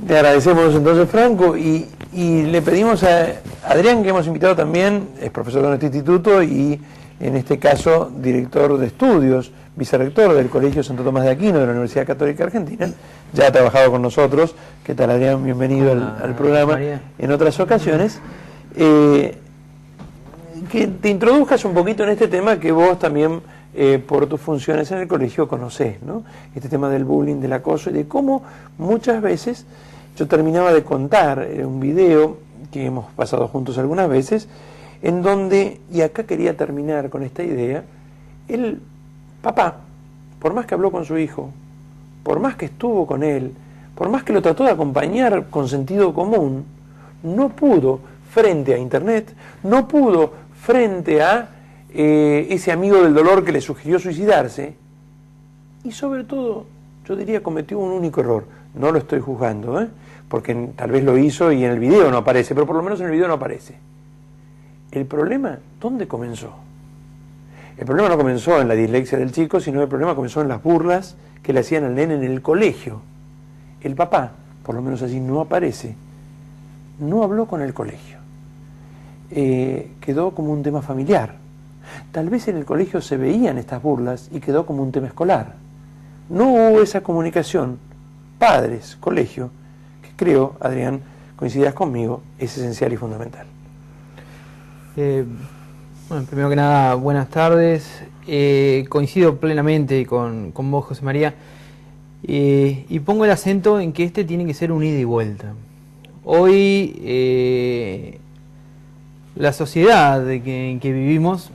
Le agradecemos entonces, Franco, y le pedimos a Adrián, que hemos invitado también, es profesor de nuestro instituto y en este caso director de estudios, vicerrector del Colegio Santo Tomás de Aquino de la Universidad Católica Argentina, ya ha trabajado con nosotros. ¿Qué tal, Adrián? Bienvenido al programa en otras ocasiones. Que te introduzcas un poquito en este tema que vos también, por tus funciones en el colegio, conocés, ¿no? Este tema del bullying, del acoso, y de cómo muchas veces, yo terminaba de contar un video que hemos pasado juntos algunas veces, en donde, y acá quería terminar con esta idea, el papá, por más que habló con su hijo, por más que estuvo con él, por más que lo trató de acompañar con sentido común, no pudo frente a Internet, no pudo frente a ese amigo del dolor que le sugirió suicidarse, y sobre todo, yo diría, cometió un único error. No lo estoy juzgando, porque tal vez lo hizo y en el video no aparece, pero por lo menos en el video no aparece. El problema, ¿dónde comenzó? El problema no comenzó en la dislexia del chico, sino el problema comenzó en las burlas que le hacían al nene en el colegio. El papá, por lo menos allí no aparece, no habló con el colegio. Quedó como un tema familiar. Tal vez en el colegio se veían estas burlas y quedó como un tema escolar. No hubo esa comunicación, padres, colegio, que creo, Adrián, coincidirás conmigo, es esencial y fundamental. Bueno, primero que nada, buenas tardes. Coincido plenamente con vos, José María, y pongo el acento en que este tiene que ser un ida y vuelta. Hoy la sociedad en que vivimos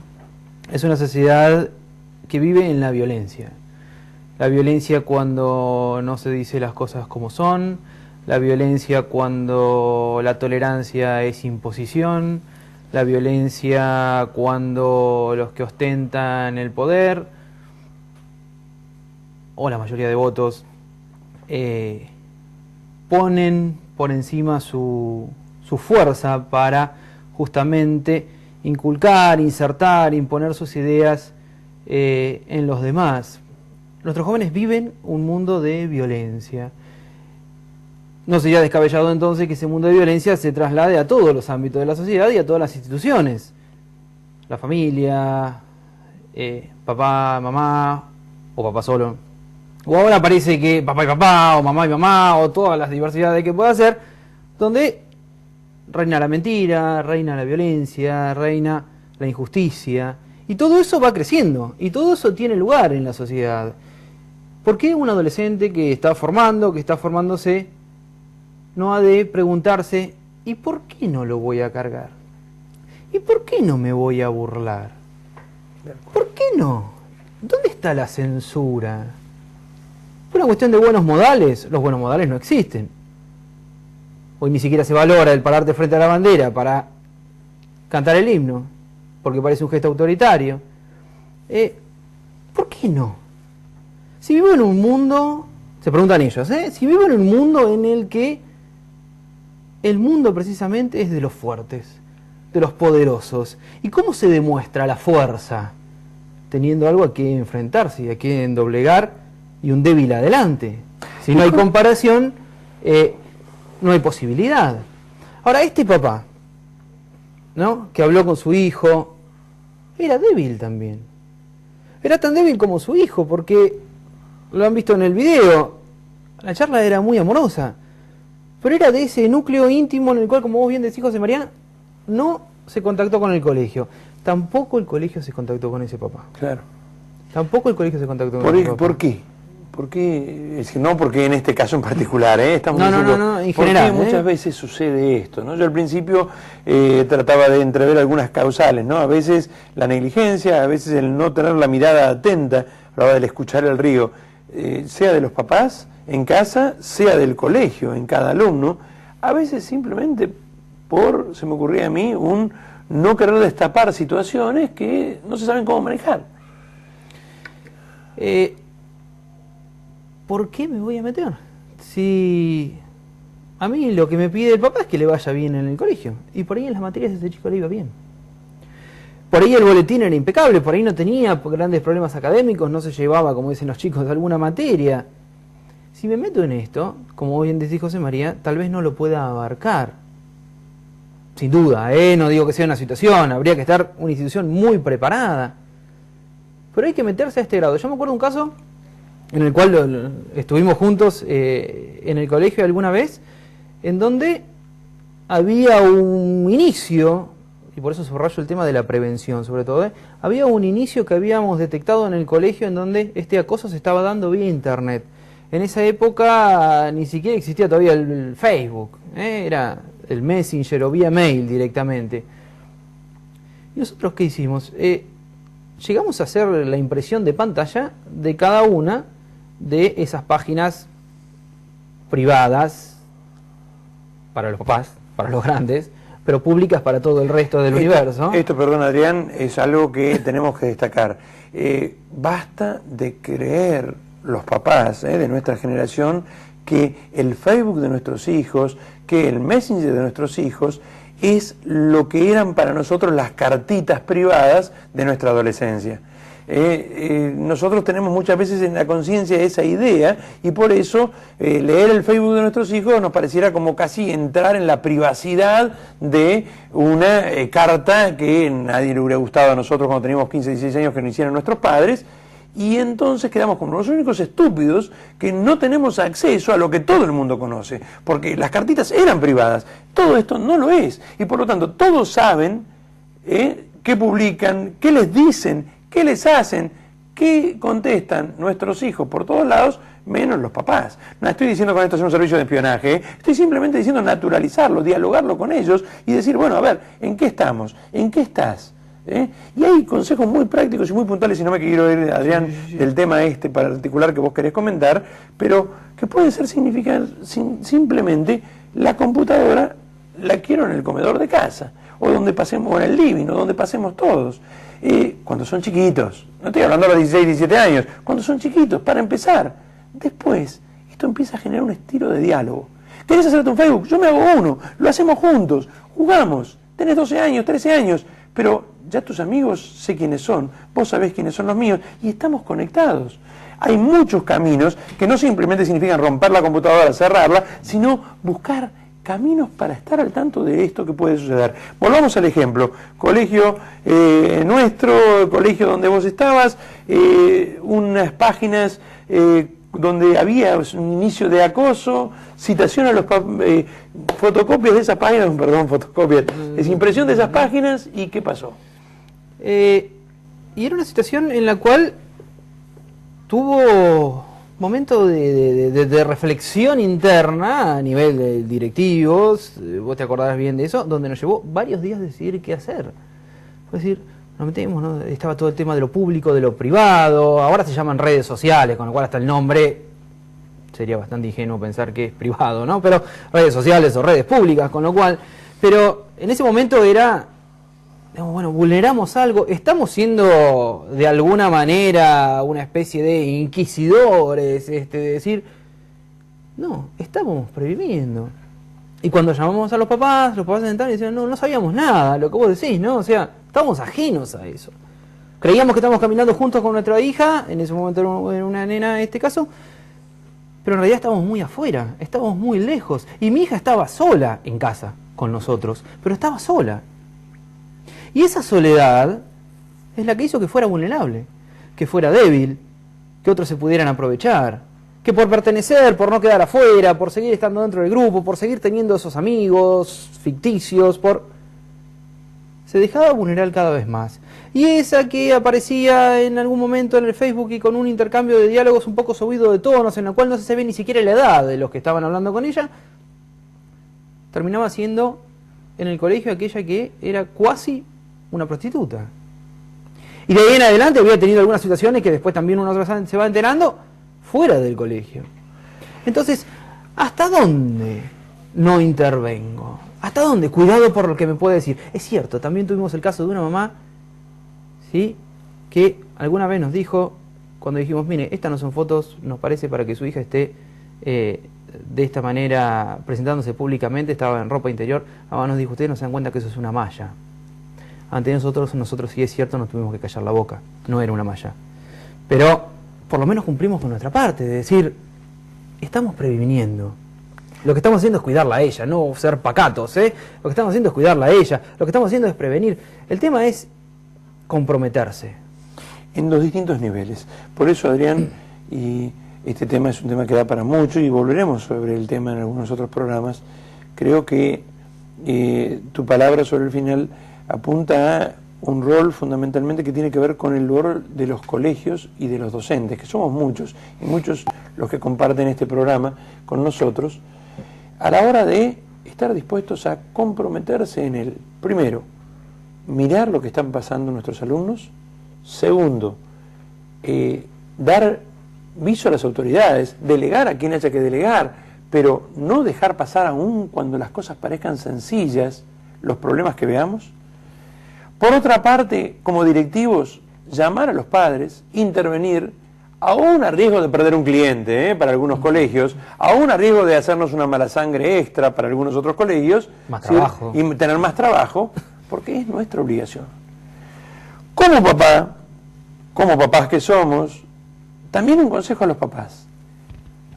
es una sociedad que vive en la violencia. La violencia cuando no se dice las cosas como son, la violencia cuando la tolerancia es imposición, la violencia cuando los que ostentan el poder, o la mayoría de votos, ponen por encima su fuerza para justamente inculcar, insertar, imponer sus ideas en los demás. Nuestros jóvenes viven un mundo de violencia. No sería descabellado entonces que ese mundo de violencia se traslade a todos los ámbitos de la sociedad y a todas las instituciones. La familia, papá, mamá, o papá solo. O ahora parece que papá y papá, o mamá y mamá, o todas las diversidades que pueda ser, donde reina la mentira, reina la violencia, reina la injusticia. Y todo eso va creciendo, y todo eso tiene lugar en la sociedad. ¿Por qué un adolescente que está formándose, no ha de preguntarse, ¿y por qué no lo voy a cargar? ¿Y por qué no me voy a burlar? ¿Por qué no? ¿Dónde está la censura? Por una cuestión de buenos modales, los buenos modales no existen. Hoy ni siquiera se valora el pararte frente a la bandera para cantar el himno, porque parece un gesto autoritario. ¿Por qué no? Si vivo en un mundo, se preguntan ellos, si vivo en un mundo en el que el mundo precisamente es de los fuertes, de los poderosos. ¿Y cómo se demuestra la fuerza? Teniendo algo a que enfrentarse y a que doblegar y un débil adelante. Si no hay comparación, no hay posibilidad. Ahora, este papá, ¿no?, que habló con su hijo, era débil también. Era tan débil como su hijo, porque lo han visto en el video. La charla era muy amorosa, pero era de ese núcleo íntimo en el cual, como vos bien decís, José María, no se contactó con el colegio. Tampoco el colegio se contactó con ese papá. Claro. Tampoco el colegio se contactó con ese papá. ¿Por qué? ¿Por qué? Es que no porque en este caso en particular, estamos diciendo, no, en general. ¿Por qué muchas veces sucede esto, ¿no? Yo al principio trataba de entrever algunas causales, ¿no? A veces la negligencia, a veces el no tener la mirada atenta, hablaba del escuchar el río, sea de los papás en casa, sea del colegio, en cada alumno, a veces simplemente se me ocurría a mí, un no querer destapar situaciones que no se saben cómo manejar. ¿Por qué me voy a meter? Si a mí lo que me pide el papá es que le vaya bien en el colegio, y por ahí en las materias ese chico le iba bien. Por ahí el boletín era impecable, por ahí no tenía grandes problemas académicos, no se llevaba, como dicen los chicos, de alguna materia. Si me meto en esto, como bien decís, José María, tal vez no lo pueda abarcar. Sin duda, no digo que sea una situación, habría que estar una institución muy preparada. Pero hay que meterse a este grado. Yo me acuerdo de un caso en el cual estuvimos juntos en el colegio alguna vez, en donde había un inicio, y por eso subrayo el tema de la prevención sobre todo, había un inicio que habíamos detectado en el colegio en donde este acoso se estaba dando vía internet. En esa época ni siquiera existía todavía el Facebook, era el Messenger o vía mail directamente. ¿Y nosotros qué hicimos? Llegamos a hacer la impresión de pantalla de cada una de esas páginas privadas para los papás, para los grandes, pero públicas para todo el resto del universo. Esto, perdón Adrián, es algo que tenemos que destacar. Basta de creer los papás de nuestra generación que el Facebook de nuestros hijos, que el Messenger de nuestros hijos es lo que eran para nosotros las cartitas privadas de nuestra adolescencia. Nosotros tenemos muchas veces en la conciencia esa idea y por eso leer el Facebook de nuestros hijos nos pareciera como casi entrar en la privacidad de una carta que nadie le hubiera gustado a nosotros cuando teníamos 15, 16 años que nos hicieron nuestros padres. Y entonces quedamos como los únicos estúpidos que no tenemos acceso a lo que todo el mundo conoce, porque las cartitas eran privadas, todo esto no lo es, y por lo tanto todos saben qué publican, qué les dicen, qué les hacen, qué contestan nuestros hijos por todos lados, menos los papás. No estoy diciendo con esto hacer un servicio de espionaje, estoy simplemente diciendo naturalizarlo, dialogarlo con ellos y decir, bueno, a ver, ¿en qué estamos? ¿En qué estás? Y hay consejos muy prácticos y muy puntuales, y no me quiero ir, Adrián, del tema particular que vos querés comentar, pero que pueden ser simplemente la computadora la quiero en el comedor de casa, o donde pasemos, o en el living, o donde pasemos todos. Cuando son chiquitos, no estoy hablando a los 16, 17 años, cuando son chiquitos, para empezar. Después, esto empieza a generar un estilo de diálogo. ¿Querés hacerte un Facebook? Yo me hago uno, lo hacemos juntos, jugamos, tenés 12 años, 13 años, pero ya tus amigos sé quiénes son, vos sabés quiénes son los míos y estamos conectados. Hay muchos caminos que no simplemente significan romper la computadora, cerrarla, sino buscar caminos para estar al tanto de esto que puede suceder. Volvamos al ejemplo, colegio nuestro, colegio donde vos estabas, unas páginas donde había un inicio de acoso, citación a los fotocopias de esas páginas, es impresión de esas páginas, ¿y qué pasó? Y era una situación en la cual tuvo momento de reflexión interna a nivel de directivos, vos te acordarás bien de eso, donde nos llevó varios días decidir qué hacer. Es decir, nos metemos, ¿no? Estaba todo el tema de lo público, de lo privado, ahora se llaman redes sociales, con lo cual hasta el nombre sería bastante ingenuo pensar que es privado, ¿no? Pero redes sociales o redes públicas, con lo cual, pero en ese momento era, digamos, bueno, vulneramos algo, estamos siendo de alguna manera una especie de inquisidores, de decir, no, estamos previniendo. Y cuando llamamos a los papás se sentaron y decían, no sabíamos nada, lo que vos decís, ¿no? O sea, estamos ajenos a eso. Creíamos que estábamos caminando juntos con nuestra hija, en ese momento era una nena en este caso, pero en realidad estábamos muy afuera, estábamos muy lejos. Y mi hija estaba sola en casa con nosotros, pero estaba sola. Y esa soledad es la que hizo que fuera vulnerable, que fuera débil, que otros se pudieran aprovechar, que por pertenecer, por no quedar afuera, por seguir estando dentro del grupo, por seguir teniendo esos amigos ficticios, se dejaba vulnerar cada vez más. Y esa que aparecía en algún momento en el Facebook y con un intercambio de diálogos un poco subido de tonos, en la cual no se ve ni siquiera la edad de los que estaban hablando con ella, terminaba siendo en el colegio aquella que era cuasi una prostituta. Y de ahí en adelante había tenido algunas situaciones que después también uno se va enterando fuera del colegio. Entonces, ¿hasta dónde no intervengo? ¿Hasta dónde? Cuidado por lo que me puede decir. Es cierto, también tuvimos el caso de una mamá, ¿sí?, que alguna vez nos dijo, cuando dijimos, mire, estas no son fotos, nos parece, para que su hija esté de esta manera presentándose públicamente, estaba en ropa interior. Mamá nos dijo, ustedes no se dan cuenta que eso es una malla. Ante nosotros sí es cierto, nos tuvimos que callar la boca, no era una malla. Pero por lo menos cumplimos con nuestra parte, de decir, estamos previniendo. Lo que estamos haciendo es cuidarla a ella, no ser pacatos, Lo que estamos haciendo es cuidarla a ella, lo que estamos haciendo es prevenir. El tema es comprometerse. En los distintos niveles. Por eso, Adrián, y este tema es un tema que da para mucho, y volveremos sobre el tema en algunos otros programas, creo que tu palabra sobre el final apunta a un rol fundamentalmente que tiene que ver con el rol de los colegios y de los docentes, que somos muchos, y muchos los que comparten este programa con nosotros, a la hora de estar dispuestos a comprometerse en el, primero, mirar lo que están pasando nuestros alumnos, segundo, dar viso a las autoridades, delegar a quien haya que delegar, pero no dejar pasar aún cuando las cosas parezcan sencillas los problemas que veamos. Por otra parte, como directivos, llamar a los padres, intervenir, aún a riesgo de perder un cliente para algunos colegios, aún a riesgo de hacernos una mala sangre extra para algunos otros colegios, más trabajo, y tener más trabajo, porque es nuestra obligación. Como papá, como papás que somos, también un consejo a los papás.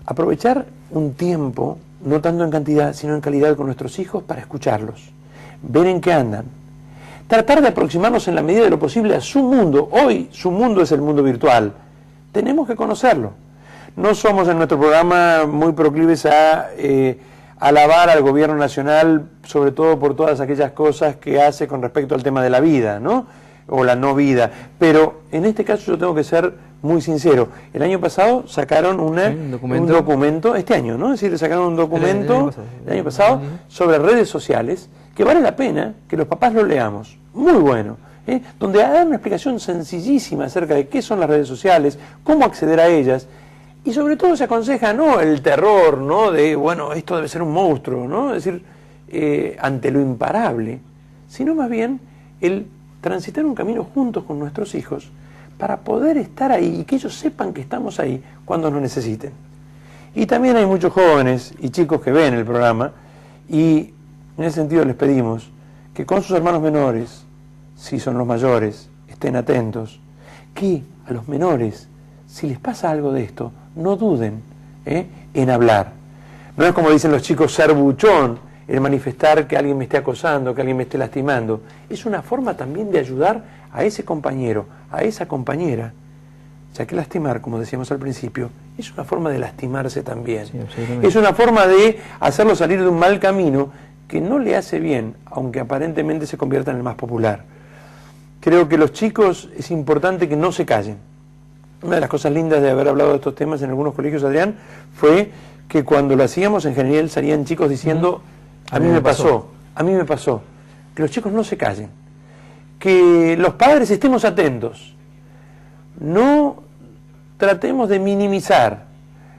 Aprovechar un tiempo, no tanto en cantidad, sino en calidad con nuestros hijos para escucharlos, ver en qué andan. Tratar de aproximarnos en la medida de lo posible a su mundo. Hoy su mundo es el mundo virtual. Tenemos que conocerlo. No somos en nuestro programa muy proclives a alabar al gobierno nacional, sobre todo por todas aquellas cosas que hace con respecto al tema de la vida, ¿no? O la no vida. Pero en este caso yo tengo que ser muy sincero. El año pasado sacaron un documento, este año, ¿no? Es decir, sacaron un documento el año pasado sobre redes sociales que vale la pena que los papás lo leamos. Muy bueno. Donde da una explicación sencillísima acerca de qué son las redes sociales, cómo acceder a ellas. Y sobre todo se aconseja no el terror, ¿no? De, bueno, esto debe ser un monstruo, ¿no? Es decir, ante lo imparable, sino más bien el transitar un camino juntos con nuestros hijos para poder estar ahí y que ellos sepan que estamos ahí cuando nos necesiten. Y también hay muchos jóvenes y chicos que ven el programa y en ese sentido les pedimos que con sus hermanos menores, si son los mayores, estén atentos, que a los menores, si les pasa algo de esto, no duden en hablar. No es como dicen los chicos ser buchón, el manifestar que alguien me esté acosando, que alguien me esté lastimando. Es una forma también de ayudar a ese compañero, a esa compañera, ya que lastimar, como decíamos al principio, es una forma de lastimarse también. Sí, es una forma de hacerlo salir de un mal camino que no le hace bien, aunque aparentemente se convierta en el más popular. Creo que los chicos es importante que no se callen. Una de las cosas lindas de haber hablado de estos temas en algunos colegios, Adrián, fue que cuando lo hacíamos en general salían chicos diciendo, a mí me pasó, a mí me pasó. Que los chicos no se callen. Que los padres estemos atentos. No tratemos de minimizar.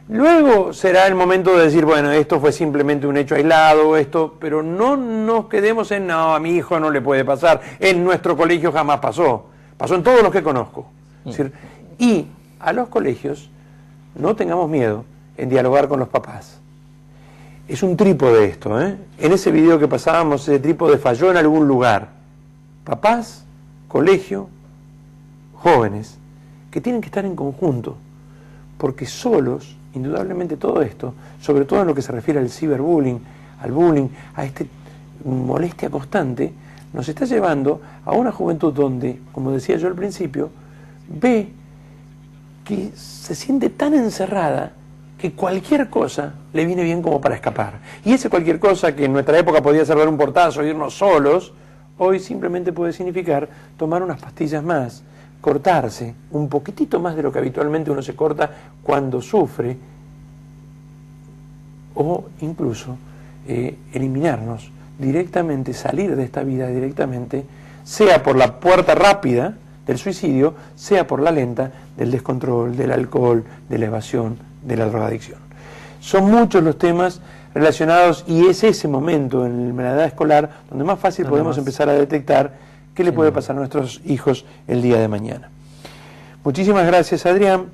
Luego será el momento de decir, bueno, esto fue simplemente un hecho aislado, pero no nos quedemos en, no, a mi hijo no le puede pasar, en nuestro colegio jamás pasó. Pasó en todos los que conozco. Es decir, y a los colegios no tengamos miedo en dialogar con los papás. Es un trípode esto, ¿eh? En ese video que pasábamos, ese trípode falló en algún lugar. Papás, colegio, jóvenes, que tienen que estar en conjunto, porque solos, indudablemente todo esto, sobre todo en lo que se refiere al ciberbullying, al bullying, a esta molestia constante, nos está llevando a una juventud donde, como decía yo al principio, ve que se siente tan encerrada que cualquier cosa le viene bien como para escapar. Y ese cualquier cosa que en nuestra época podía ser dar un portazo, irnos solos, hoy simplemente puede significar tomar unas pastillas más, cortarse un poquitito más de lo que habitualmente uno se corta cuando sufre, o incluso eliminarnos directamente, salir de esta vida directamente, sea por la puerta rápida del suicidio, sea por la lenta del descontrol, del alcohol, de la evasión, de la drogadicción. Son muchos los temas relacionados y es ese momento en la edad escolar donde más fácil podemos empezar a detectar qué le puede pasar a nuestros hijos el día de mañana. Muchísimas gracias, Adrián.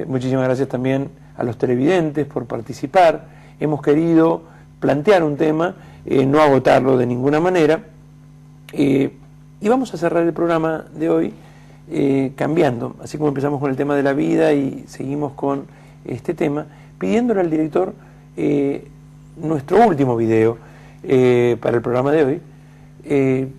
Muchísimas gracias también a los televidentes por participar. Hemos querido plantear un tema, no agotarlo de ninguna manera. Y vamos a cerrar el programa de hoy cambiando, así como empezamos con el tema de la vida y seguimos con este tema, pidiéndole al director nuestro último video para el programa de hoy,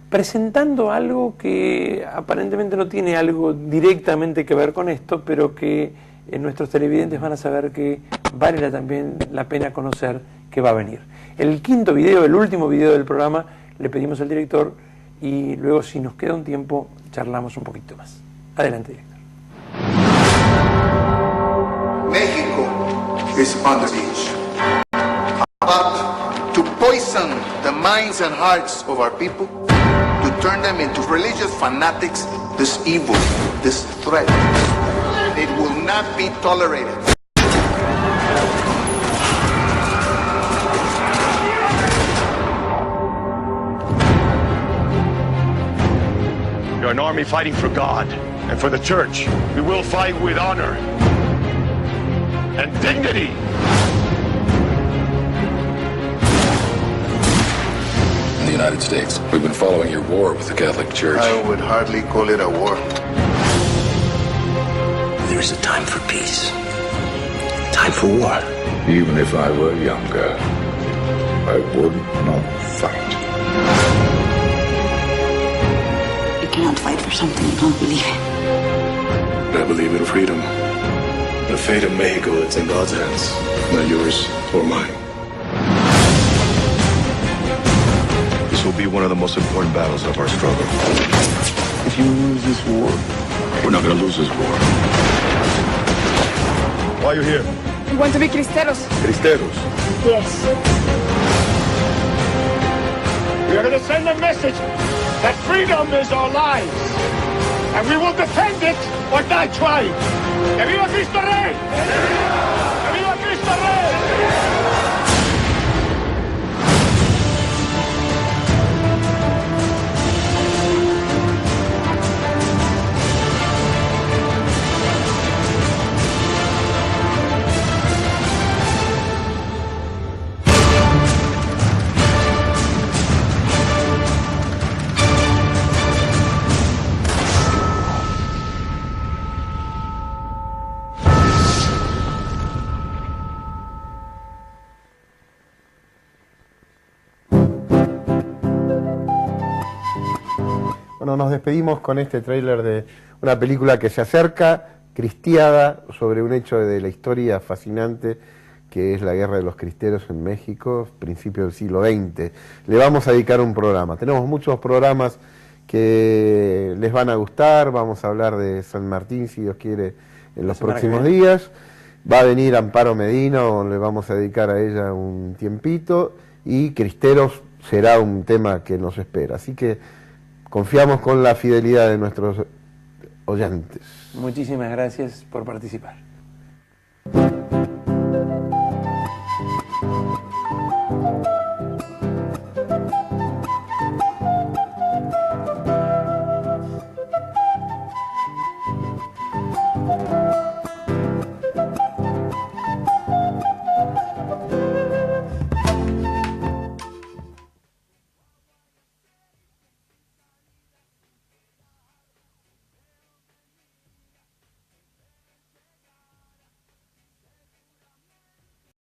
presentando algo que aparentemente no tiene algo directamente que ver con esto, pero que nuestros televidentes van a saber que vale también la pena conocer que va a venir. El quinto video, el último video del programa, le pedimos al director y luego, si nos queda un tiempo, charlamos un poquito más. Adelante, director. México is on the beach, about to poison the minds and hearts of our people, to turn them into religious fanatics. This evil, this threat, it will not be tolerated. We are an army fighting for God and for the church. We will fight with honor and dignity. The United States. We've been following your war with the Catholic Church. I would hardly call it a war. There's a time for peace. Time for war. Even if I were younger, I would not fight. You cannot fight for something you don't believe in. I believe in freedom. The fate of Mexico, it's in God's hands, not yours or mine. This will be one of the most important battles of our struggle. If you lose this war, we're not going to lose this war. Why are you here? We want to be Cristeros. Cristeros. Yes. We are going to send a message that freedom is our lives. And we will defend it or die trying. ¡Que viva Cristo Rey! ¡Que viva Cristo Rey! Bueno, nos despedimos con este tráiler de una película que se acerca, cristiada, sobre un hecho de la historia fascinante que es la guerra de los cristeros en México, principio del siglo XX. Le vamos a dedicar un programa. Tenemos muchos programas que les van a gustar. Vamos a hablar de San Martín, si Dios quiere, en los próximos días. Va a venir Amparo Medina, le vamos a dedicar a ella un tiempito. Y Cristeros será un tema que nos espera. Así que confiamos con la fidelidad de nuestros oyentes. Muchísimas gracias por participar.